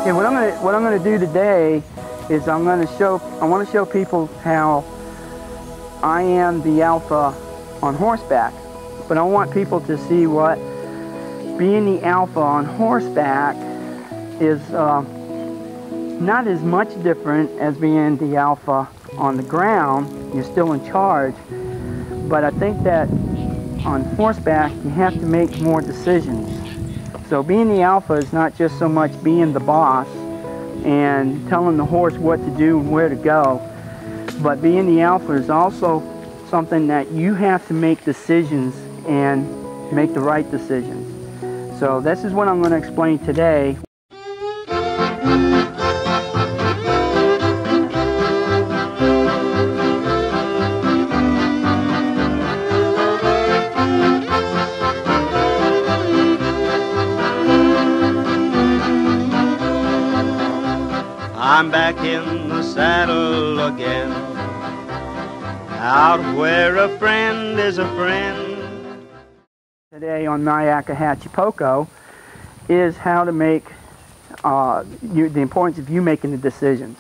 Okay, what I'm gonna do today is I want to show people how I am the alpha on horseback, but I want people to see what being the alpha on horseback is not as much different as being the alpha on the ground. You're still in charge, but I think that on horseback you have to make more decisions. So being the alpha is not just so much being the boss and telling the horse what to do and where to go, but being the alpha is also something that you have to make decisions and make the right decisions. So this is what I'm going to explain today. I'm back in the saddle again, out where a friend is a friend. Today on my Acahachapoko is how to make the importance of you making the decisions.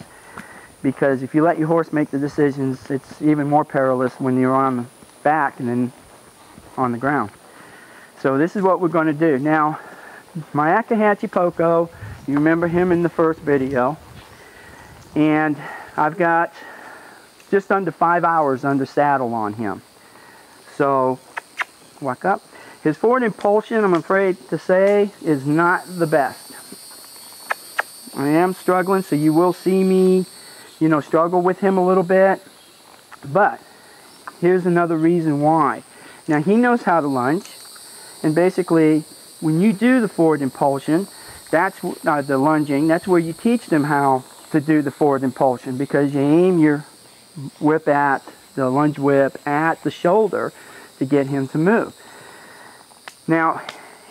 Because if you let your horse make the decisions, it's even more perilous when you're on the back and then on the ground. So this is what we're going to do. Now, my Acahachapoko, you remember him in the first video. And I've got just under 5 hours under saddle on him. So, walk up. His forward impulsion, I'm afraid to say, is not the best. I am struggling, so you will see me, struggle with him a little bit. But here's another reason why. Now, he knows how to lunge. And basically, when you do the forward impulsion, that's the lunging, that's where you teach them how to do the forward impulsion, because you aim your whip at the lunge whip at the shoulder to get him to move. Now,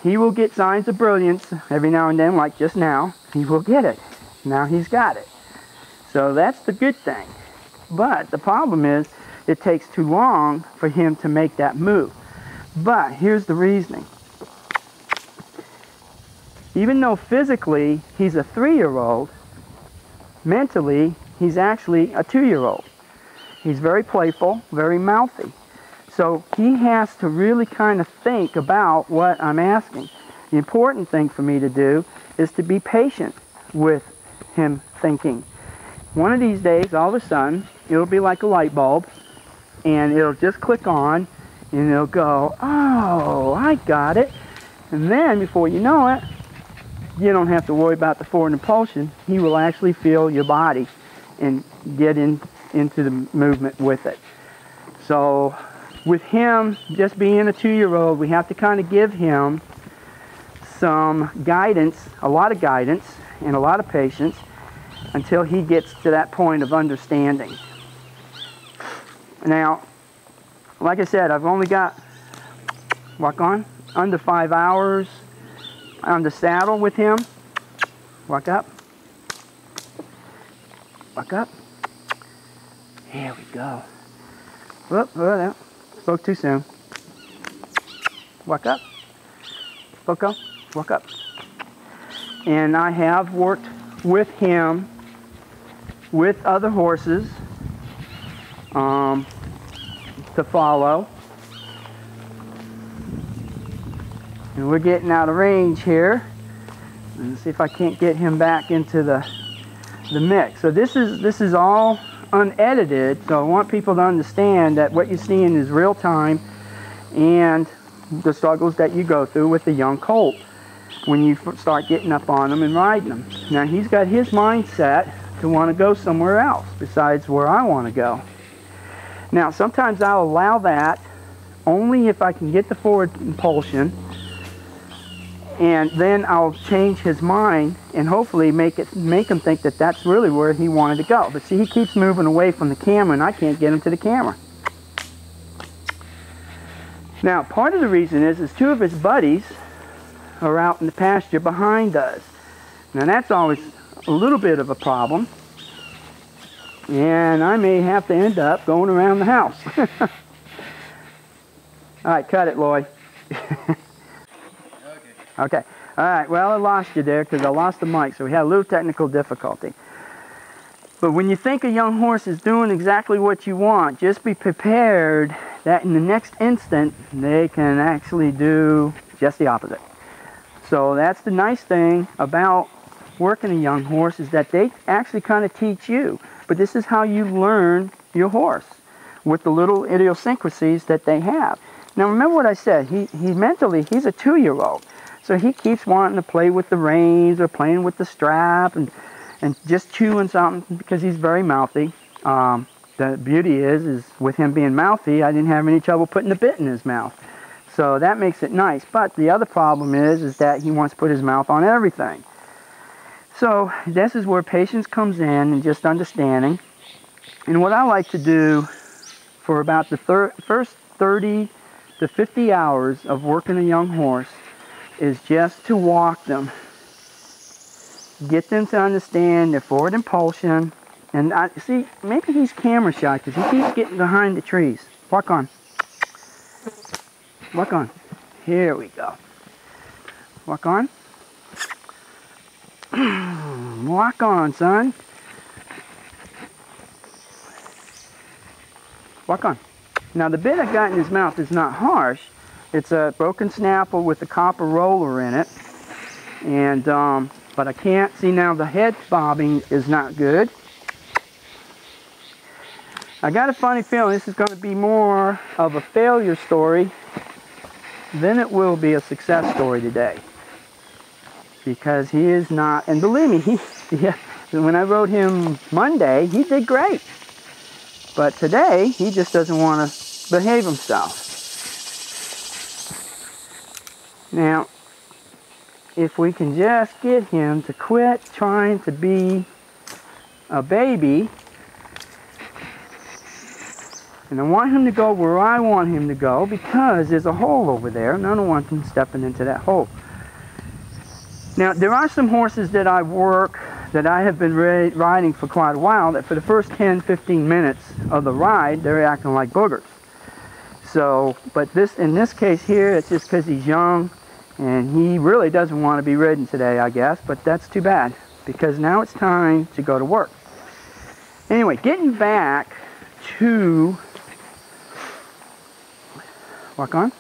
he will get signs of brilliance every now and then, like just now. He will get it. Now he's got it. So that's the good thing. But the problem is it takes too long for him to make that move. But here's the reasoning. Even though physically he's a 3-year-old, mentally, he's actually a 2-year-old. He's very playful, very mouthy. So he has to really kind of think about what I'm asking. The important thing for me to do is to be patient with him thinking. One of these days, all of a sudden, it'll be like a light bulb, and it'll just click on, and it'll go, oh, I got it. And then, before you know it, you don't have to worry about the forward impulsion. He will actually feel your body and get into the movement with it. So with him just being a 2-year-old, we have to kind of give him some guidance, a lot of guidance and a lot of patience until he gets to that point of understanding. Now, like I said, I've only got, walk on, under 5 hours on the saddle with him. Walk up. Walk up. Here we go. Whoop, whoop, spoke too soon. Walk up. Spoke up. Walk up. And I have worked with him with other horses to follow. And we're getting out of range here. Let's see if I can't get him back into the mix. So this is all unedited, so I want people to understand that what you're seeing is real time and the struggles that you go through with the young colt when you start getting up on them and riding them. Now he's got his mindset to want to go somewhere else besides where I want to go. Now sometimes I'll allow that only if I can get the forward impulsion, and then I'll change his mind and hopefully make him think that that's really where he wanted to go. But see, he keeps moving away from the camera and I can't get him to the camera. Now, part of the reason is 2 of his buddies are out in the pasture behind us. Now that's always a little bit of a problem. And I may have to end up going around the house. All right, cut it, Lloyd. Okay. Alright, well I lost you there because I lost the mic, so we had a little technical difficulty. But when you think a young horse is doing exactly what you want, just be prepared that in the next instant they can actually do just the opposite. So that's the nice thing about working a young horse, is that they actually kind of teach you. But this is how you learn your horse, with the little idiosyncrasies that they have. Now remember what I said, he mentally, he's a 2-year-old. So he keeps wanting to play with the reins or playing with the strap and just chewing something because he's very mouthy. The beauty is with him being mouthy, I didn't have any trouble putting the bit in his mouth. So that makes it nice. But the other problem is that he wants to put his mouth on everything. So this is where patience comes in and just understanding. And what I like to do for about the first 30 to 50 hours of working a young horse is just to walk them. Get them to understand their forward impulsion. And see, maybe he's camera shy because he keeps getting behind the trees. Walk on. Walk on. Here we go. Walk on. Walk on, son. Walk on. Now the bit I got in his mouth is not harsh. It's a broken snaffle with a copper roller in it. And but I can't see now, the head bobbing is not good. I got a funny feeling this is going to be more of a failure story than it will be a success story today. Because he is not, and believe me, when I rode him Monday, he did great. But today, he just doesn't want to behave himself. Now, if we can just get him to quit trying to be a baby, and I want him to go where I want him to go, because there's a hole over there, and I don't want him stepping into that hole. Now, there are some horses that I work, that I have been riding for quite a while, that for the first 10-15 minutes of the ride, they're acting like boogers. So, but in this case here, it's just because he's young, and he really doesn't want to be ridden today, I guess, but that's too bad, because now it's time to go to work. Anyway, getting back to... Walk on.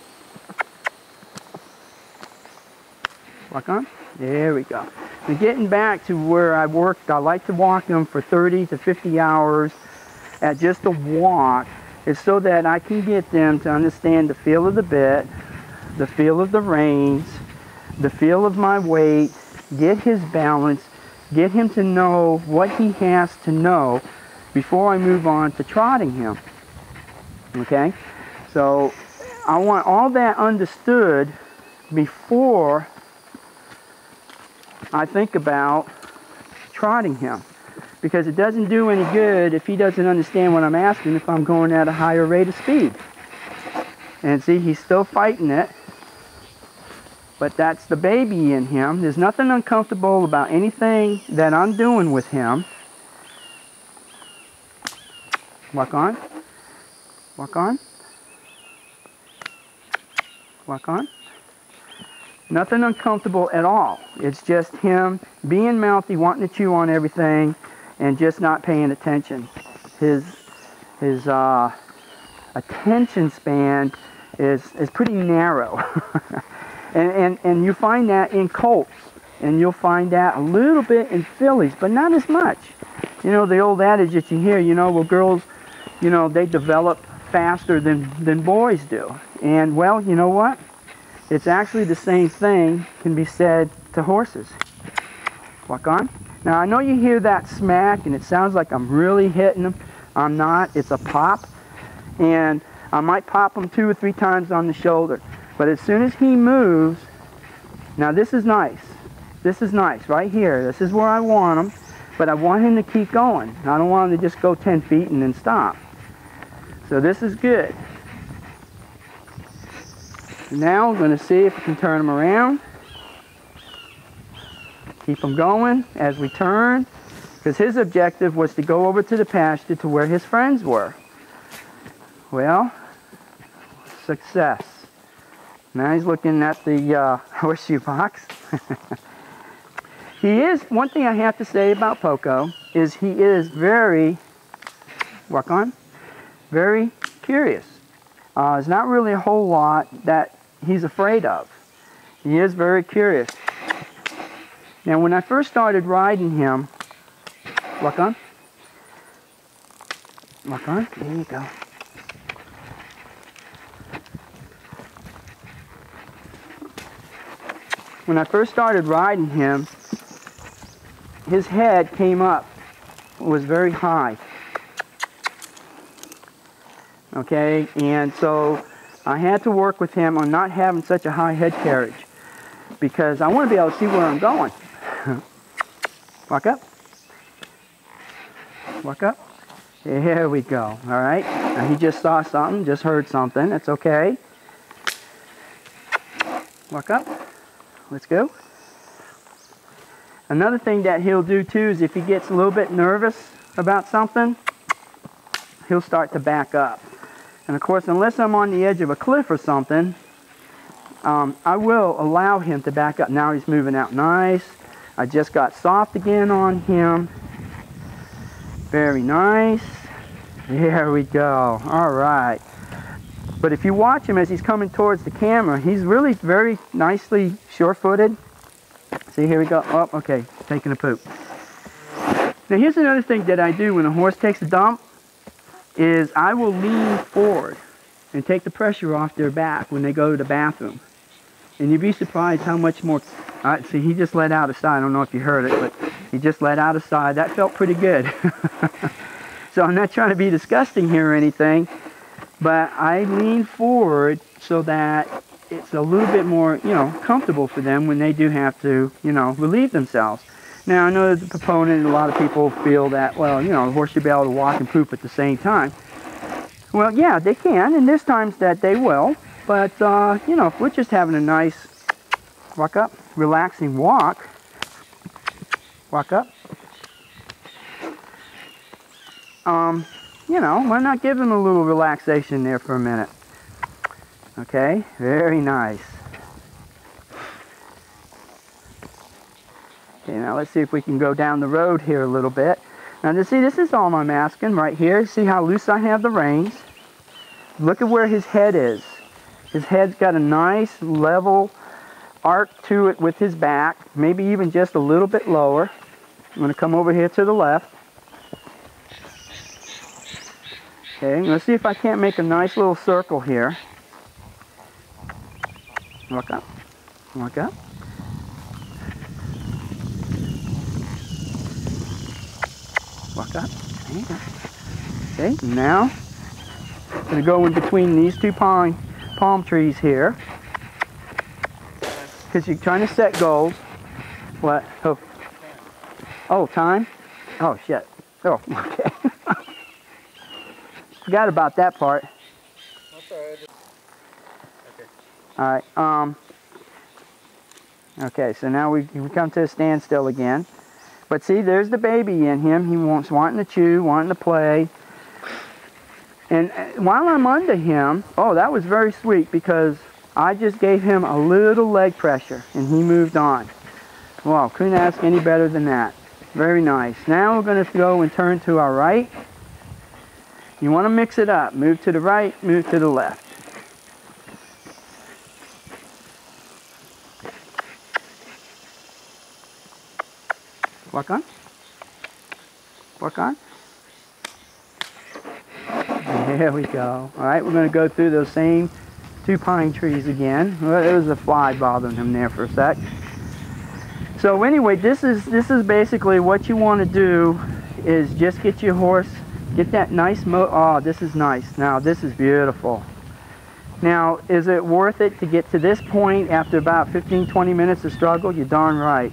Walk on. There we go. And getting back to where I worked, I like to walk them for 30 to 50 hours at just a walk. It's so that I can get them to understand the feel of the bit, the feel of the reins, the feel of my weight, get his balance, get him to know what he has to know before I move on to trotting him. Okay? So I want all that understood before I think about trotting him, because it doesn't do any good if he doesn't understand what I'm asking if I'm going at a higher rate of speed. And see, he's still fighting it, but that's the baby in him. There's nothing uncomfortable about anything that I'm doing with him. Walk on. Walk on. Walk on. Nothing uncomfortable at all. It's just him being mouthy, wanting to chew on everything, and just not paying attention. His attention span is pretty narrow. and you find that in colts, and you'll find that a little bit in fillies, but not as much. You know, the old adage that you hear, you know, well, girls, you know, they develop faster than boys do. And, well, you know what? It's actually the same thing can be said to horses. Walk on. Now, I know you hear that smack, and it sounds like I'm really hitting them. I'm not. It's a pop. And I might pop him 2 or 3 times on the shoulder. But as soon as he moves, now this is nice. This is nice right here. This is where I want him. But I want him to keep going. I don't want him to just go 10 feet and then stop. So this is good. Now I'm going to see if I can turn him around. Keep him going as we turn, because his objective was to go over to the pasture to where his friends were. Well, success. Now he's looking at the horseshoe box. One thing I have to say about Poco is he is very, walk on, very curious. There's not really a whole lot that he's afraid of. He is very curious. Now when I first started riding him, walk on, there you go. When I first started riding him, his head came up, was very high. Okay, and so I had to work with him on not having such a high head carriage because I want to be able to see where I'm going. Walk up. Walk up. There we go. All right. Now he just saw something, just heard something. That's okay. Walk up. Let's go. Another thing that he'll do too is if he gets a little bit nervous about something, he'll start to back up. And of course, unless I'm on the edge of a cliff or something, I will allow him to back up. Now he's moving out nice. I just got soft again on him. Very nice. There we go. All right. But if you watch him as he's coming towards the camera, he's really very nicely sure-footed. See, here we go. Oh, okay, taking a poop. Now here's another thing that I do when a horse takes a dump, is I will lean forward and take the pressure off their back when they go to the bathroom. And you'd be surprised how much more... see, he just let out a sigh. I don't know if you heard it, but he just let out a sigh. That felt pretty good. So I'm not trying to be disgusting here or anything, but I lean forward so that it's a little bit more, comfortable for them when they do have to, relieve themselves. Now, I know the proponent, a lot of people feel that, well, the horse should be able to walk and poop at the same time. Well, yeah, they can, and there's times that they will, but, if we're just having a nice walk up, relaxing walk, walk up, why not give them a little relaxation there for a minute? Okay, very nice. Okay, now let's see if we can go down the road here a little bit. Now to see, this is all I'm asking right here. See how loose I have the reins? Look at where his head is. His head's got a nice level arc to it with his back, maybe even just a little bit lower. I'm going to come over here to the left. Okay, let's see if I can't make a nice little circle here. Walk up, walk up. Walk up, there you go. Okay, now I'm going to go in between these two palm trees here. Because you're trying to set goals. What? Oh, time? Oh, shit. Oh, okay. Forgot about that part. Alright, okay, so now we come to a standstill again. But see, there's the baby in him. He wanting to chew, wanting to play. And while I'm under him, oh, that was very sweet because I just gave him a little leg pressure and he moved on. Wow, couldn't ask any better than that. Very nice. Now we're going to go and turn to our right. You want to mix it up. Move to the right, move to the left. Walk on. Walk on. There we go. All right, we're going to go through those same two pine trees again. Well, there was a fly bothering him there for a sec. So anyway, this is basically what you want to do is just get your horse, get that nice oh, this is nice. Now this is beautiful. Now, is it worth it to get to this point after about 15-20 minutes of struggle? You're darn right.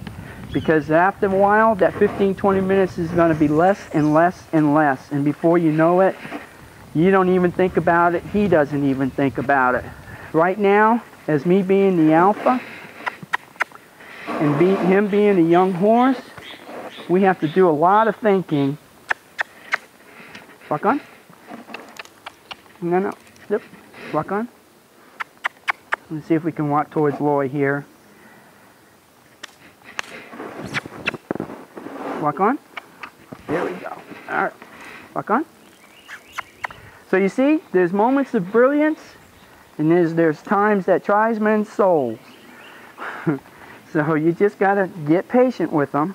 Because after a while, that 15-20 minutes is going to be less and less and less. And before you know it, you don't even think about it. He doesn't even think about it. Right now, as me being the alpha, and him being a young horse, we have to do a lot of thinking. Walk on. No. Yep. Walk on. Let's see if we can walk towards Loy here. Walk on. There we go. All right. Walk on. So you see, there's moments of brilliance, and there's times that tries men's souls. So you just got to get patient with them.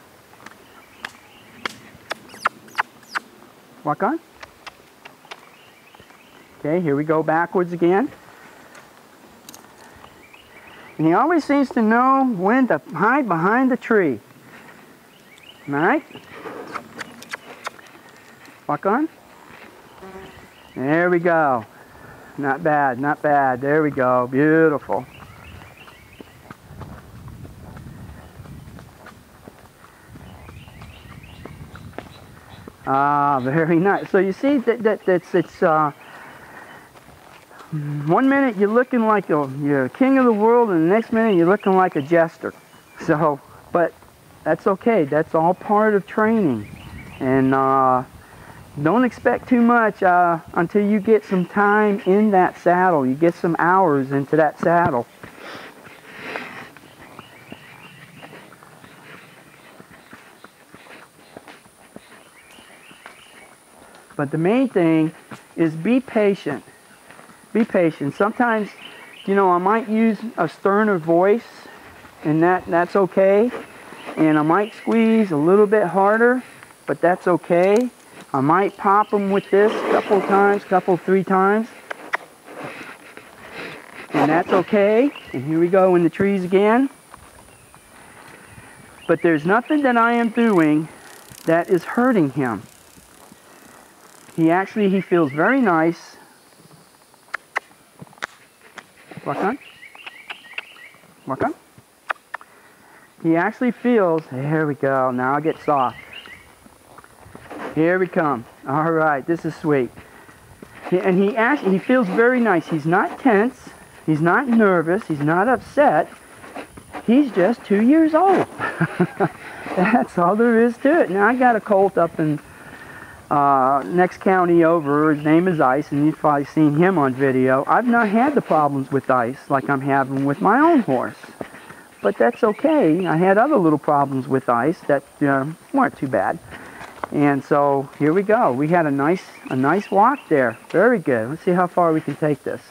Walk on. Okay, here we go backwards again. And he always seems to know when to hide behind the tree. All right? Walk on. There we go. Not bad, not bad. There we go. Beautiful. Ah, very nice. So you see it's 1 minute you're looking like you're king of the world, and the next minute you're looking like a jester. So, but that's okay. That's all part of training. And don't expect too much until you get some time in that saddle. You get some hours into that saddle. But the main thing is be patient. Be patient. Sometimes, you know, I might use a sterner voice, and that's okay. And I might squeeze a little bit harder, but that's okay. I might pop them with this a couple times, three times. And that's okay. And here we go in the trees again. But there's nothing that I am doing that is hurting him. He feels very nice. Walk on. Walk on. He actually feels, there we go, now I'll get soft. Here we come. All right, this is sweet. And he feels very nice. He's not tense. He's not nervous. He's not upset. He's just 2 years old. That's all there is to it. Now I got a colt up in next county over. His name is Ice, and you've probably seen him on video. I've not had the problems with Ice like I'm having with my own horse. But that's okay. I had other little problems with Ice that weren't too bad. And so here we go. We had a nice walk there. Very good. Let's see how far we can take this.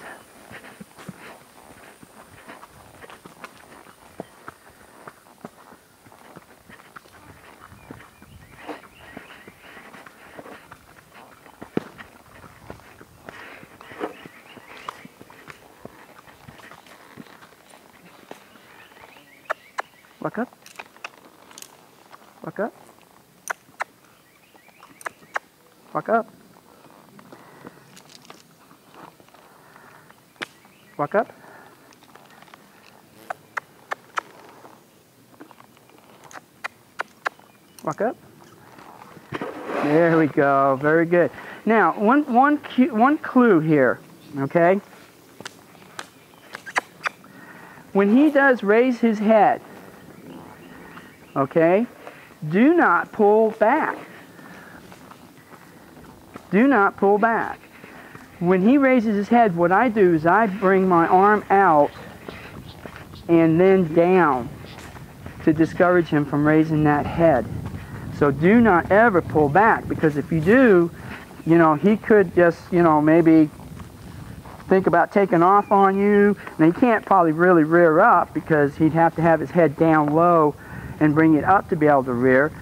Walk up. Walk up. Walk up. Walk up. Walk up. There we go. Very good. Now, one clue here, okay? When he does raise his head, okay, do not pull back. Do not pull back. When he raises his head, what I do is I bring my arm out and then down to discourage him from raising that head. So do not ever pull back, because if you do, you know, he could just, you know, maybe think about taking off on you. Now he can't probably really rear up because he'd have to have his head down low and bring it up to be able to rear.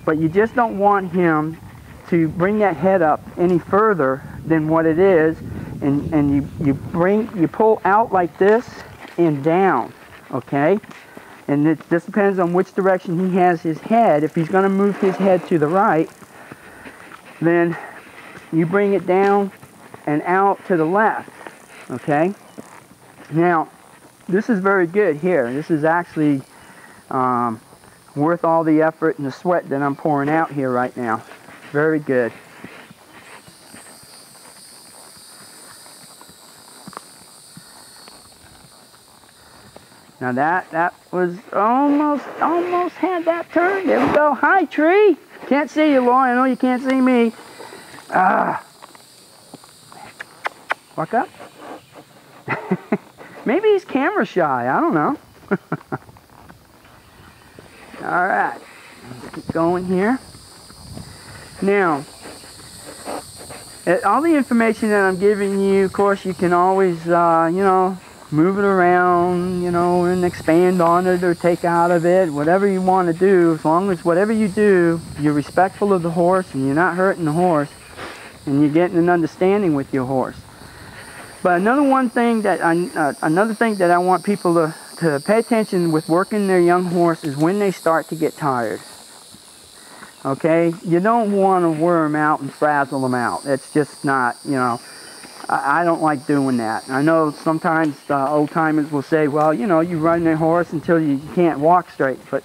But you just don't want him to bring that head up any further than what it is, and you pull out like this and down, okay? And it just depends on which direction he has his head. If he's going to move his head to the right, then you bring it down and out to the left, okay? Now, this is very good here. This is actually worth all the effort and the sweat that I'm pouring out here right now. Very good. Now that was almost had that turn. There we go. Hi, tree. Can't see you, Loy. I know you can't see me. Walk up. Maybe he's camera shy. I don't know. All right. Let's keep going here. Now, all the information that I'm giving you, of course, you can always, you know, move it around, you know, and expand on it or take out of it, whatever you want to do. As long as whatever you do, you're respectful of the horse and you're not hurting the horse and you're getting an understanding with your horse. But another thing that I want people to pay attention with working their young horse is when they start to get tired. Okay, you don't want to wear them out and frazzle them out. It's just not, you know, I don't like doing that. I know sometimes old timers will say, well, you know, you run their horse until you can't walk straight. But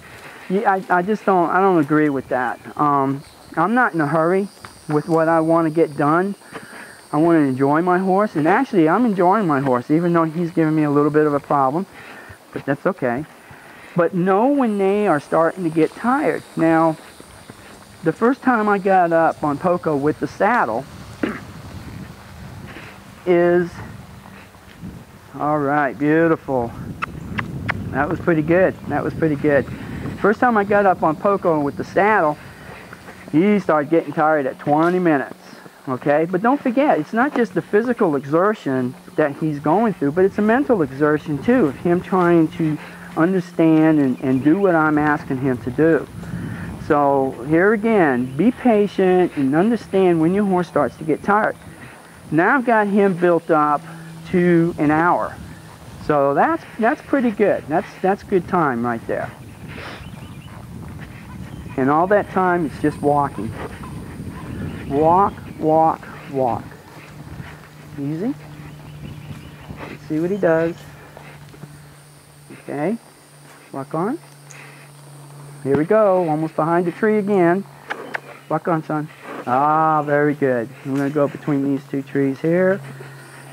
I just don't, I don't agree with that. I'm not in a hurry with what I want to get done. I want to enjoy my horse, and actually I'm enjoying my horse, even though he's giving me a little bit of a problem, but that's okay. But know when they are starting to get tired. Now, the first time I got up on Poco with the saddle is, all right, beautiful. That was pretty good. That was pretty good. First time I got up on Poco with the saddle, he started getting tired at 20 minutes. Okay, but don't forget, it's not just the physical exertion that he's going through, but it's a mental exertion too, of him trying to understand and do what I'm asking him to do. So here again, be patient and understand when your horse starts to get tired. Now I've got him built up to an hour. So that's pretty good. That's good time right there. And all that time it's just walking. Walk, walk, walk. Easy. Let's see what he does. Okay. Walk on. Here we go. Almost behind the tree again. Walk on, son. Ah, very good. I'm going to go between these two trees here.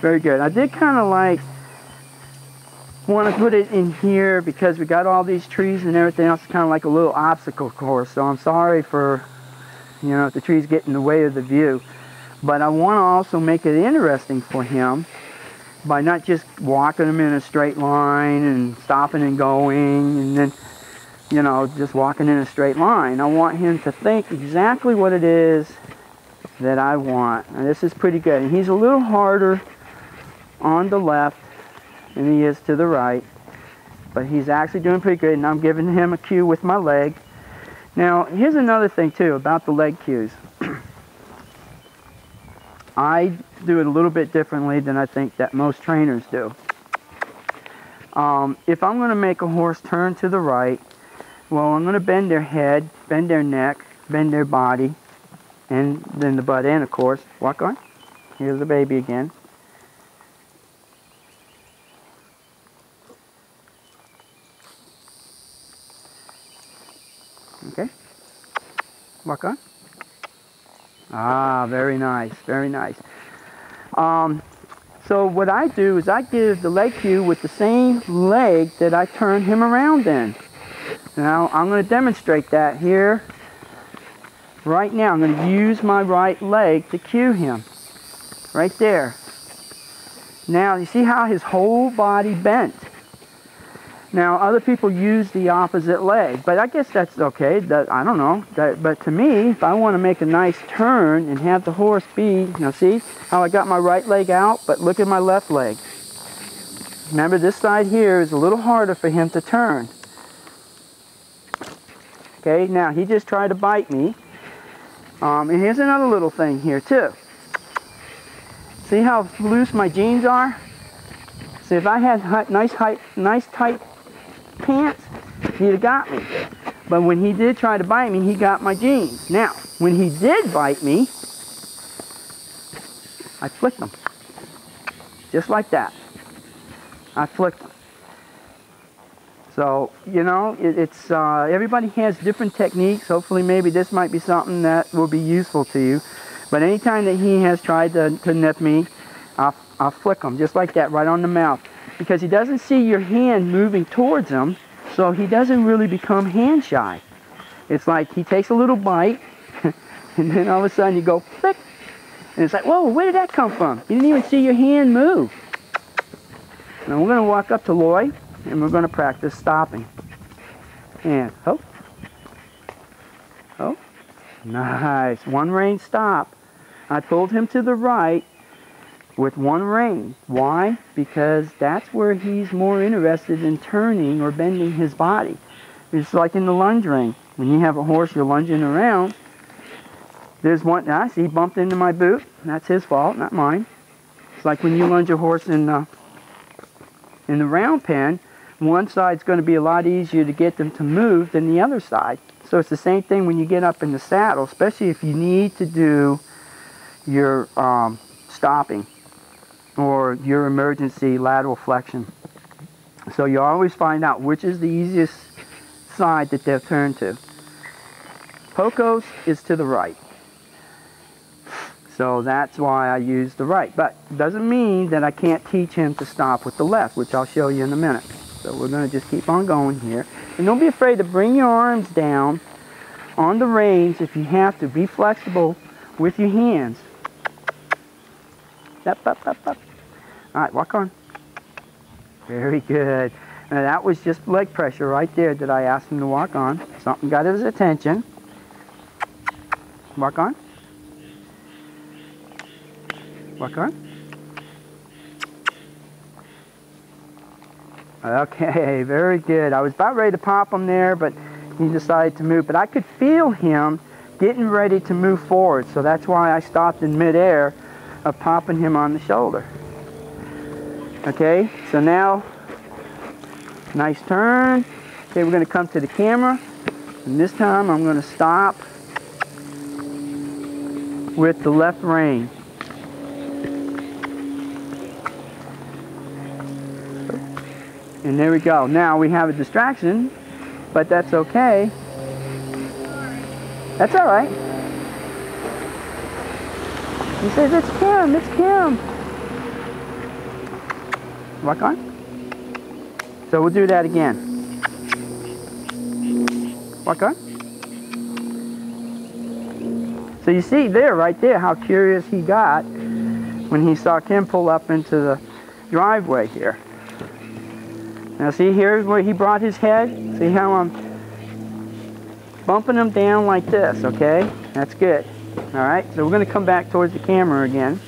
Very good. I did kind of like want to put it in here because we got all these trees and everything else. It's kind of like a little obstacle course. So I'm sorry for, you know, if the trees get in the way of the view. But I want to also make it interesting for him by not just walking him in a straight line and stopping and going and then, you know, just walking in a straight line. I want him to think exactly what it is that I want. And this is pretty good. And he's a little harder on the left than he is to the right. But he's actually doing pretty good. And I'm giving him a cue with my leg. Now, here's another thing, too, about the leg cues. I do it a little bit differently than I think that most trainers do. If I'm going to make a horse turn to the right, well, I'm going to bend their head, bend their neck, bend their body, and then the butt end, of course. Walk on. Here's the baby again. Okay. Walk on. Ah, very nice, very nice. So what I do is I give the leg cue with the same leg that I turn him around in. Now, I'm going to demonstrate that here. Right now, I'm going to use my right leg to cue him. Right there. Now, you see how his whole body bent? Now, other people use the opposite leg, but I guess that's okay. I don't know. But to me, if I want to make a nice turn and have the horse be, now see how I got my right leg out, but look at my left leg. Remember, this side here is a little harder for him to turn. Okay, now he just tried to bite me. And here's another little thing here too. See how loose my jeans are? See, if I had nice tight pants, he'd have got me. But when he did try to bite me, he got my jeans. Now, when he did bite me, I flicked him. Just like that. I flicked him. So, you know, it's everybody has different techniques. Hopefully maybe this might be something that will be useful to you. But anytime that he has tried to nip me, I'll flick him just like that, right on the mouth. Because he doesn't see your hand moving towards him, so he doesn't really become hand shy. It's like he takes a little bite, and then all of a sudden you go flick, and it's like, whoa, where did that come from? You didn't even see your hand move. Now we're going to walk up to Loy, and we're going to practice stopping. And, oh. Oh. Nice. One rein stop. I pulled him to the right with one rein. Why? Because that's where he's more interested in turning or bending his body. It's like in the lunge ring. When you have a horse you're lunging around, there's one, I see he bumped into my boot. That's his fault, not mine. It's like when you lunge a horse in the round pen, one side's going to be a lot easier to get them to move than the other side. So it's the same thing when you get up in the saddle, especially if you need to do your stopping or your emergency lateral flexion. So you always find out which is the easiest side that they'll turn to. Poco's is to the right. So that's why I use the right. But it doesn't mean that I can't teach him to stop with the left, which I'll show you in a minute. So we're going to just keep on going here. And don't be afraid to bring your arms down on the reins if you have to. Be flexible with your hands. Up, up, up, up. All right, walk on. Very good. Now that was just leg pressure right there that I asked him to walk on. Something got his attention. Walk on. Walk on. Okay, very good. I was about ready to pop him there, but he decided to move. But I could feel him getting ready to move forward, so that's why I stopped in midair of popping him on the shoulder. Okay, so now, nice turn. Okay, we're going to come to the camera, and this time I'm going to stop with the left rein. And there we go. Now we have a distraction, but that's okay. That's all right. He says, it's Kim, it's Kim. Walk on. So we'll do that again. Walk on. So you see there, right there, how curious he got when he saw Kim pull up into the driveway here. Now see, here's where he brought his head. See how I'm bumping him down like this, okay? That's good. All right, so we're going to come back towards the camera again.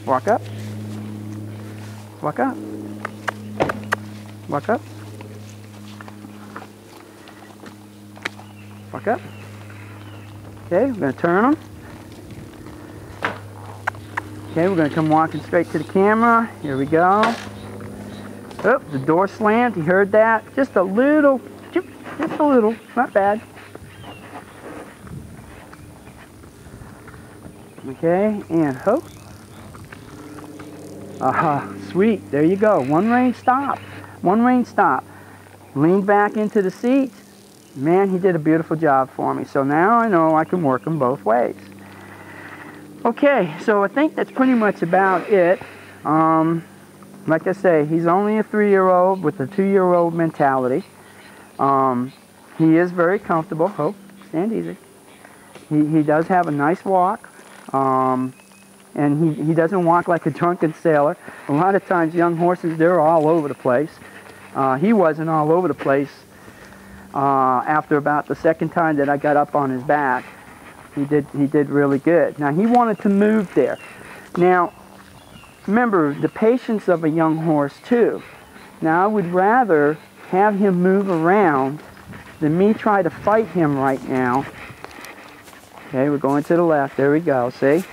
Walk up. Walk up. Walk up. Walk up. Okay, we're going to turn him. Okay, we're going to come walking straight to the camera. Here we go. Oh, the door slammed. You heard that? Just a little. Just a little. Not bad. Okay, and hope. Sweet. There you go. One rein stop. One rein stop. Lean back into the seat. Man, he did a beautiful job for me. So now I know I can work them both ways. Okay, so I think that's pretty much about it. Like I say, he's only a 3-year-old with a 2-year-old mentality. He is very comfortable. Hope, stand easy. He does have a nice walk. And he doesn't walk like a drunken sailor. A lot of times young horses, they're all over the place. He wasn't all over the place after about the second time that I got up on his back. He did really good. Now he wanted to move there. Now remember the patience of a young horse too. Now I would rather have him move around than me try to fight him right now. Okay, we're going to the left. There we go. See?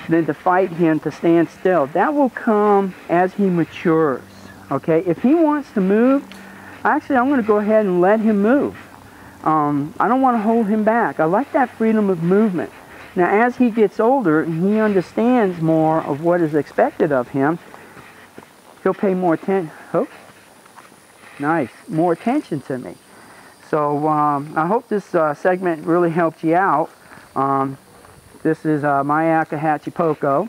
Than to fight him to stand still. That will come as he matures. Okay? If he wants to move, actually I'm going to go ahead and let him move. I don't want to hold him back. I like that freedom of movement. Now as he gets older and he understands more of what is expected of him, he'll pay more attention. Oh, nice. More attention to me. So I hope this segment really helped you out. This is my Akahatchee Poco,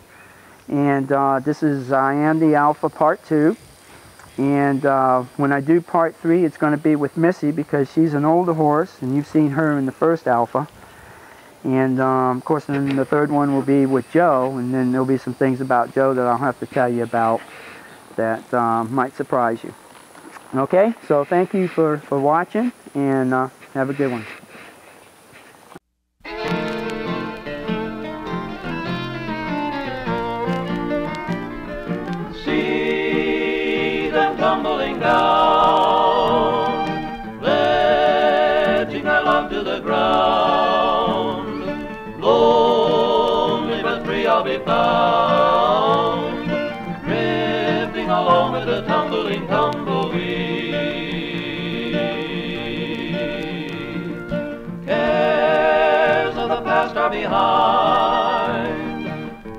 and this is I Am the Alpha Part 2. And when I do Part 3, it's going to be with Missy because she's an older horse, and you've seen her in the first Alpha. And of course, then the third one will be with Joe, and then there'll be some things about Joe that I'll have to tell you about that might surprise you. Okay, so thank you for watching, and have a good one. See them tumbling down, letting their love to the ground. Lonely but free I'll be found, drifting along with the tumbling tumbleweeds. Cares of the past are behind,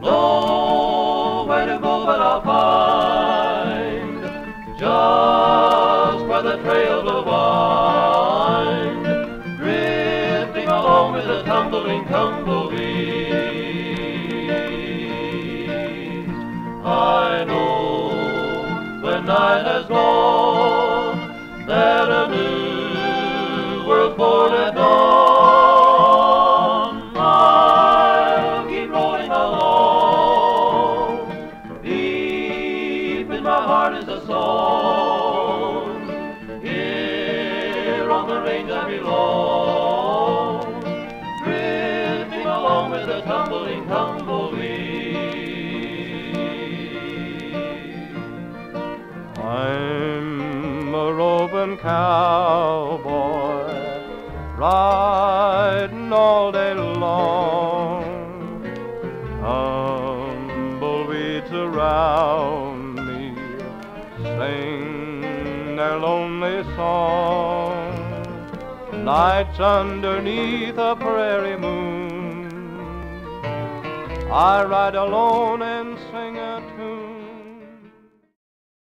nowhere to go but I'll find just where the trail will wind, drifting along with the tumbling tumbleweeds. I know when night has gone that a new world's born at dawn. I'll keep rolling along, deep in my heart is a song. Here on the range I belong, drifting along with the tumbling tumbleweed. I'm a roving cowboy, riding all day long. Tumbleweeds around me sing their lonely song. Nights underneath a prairie moon, I ride alone and sing a tune.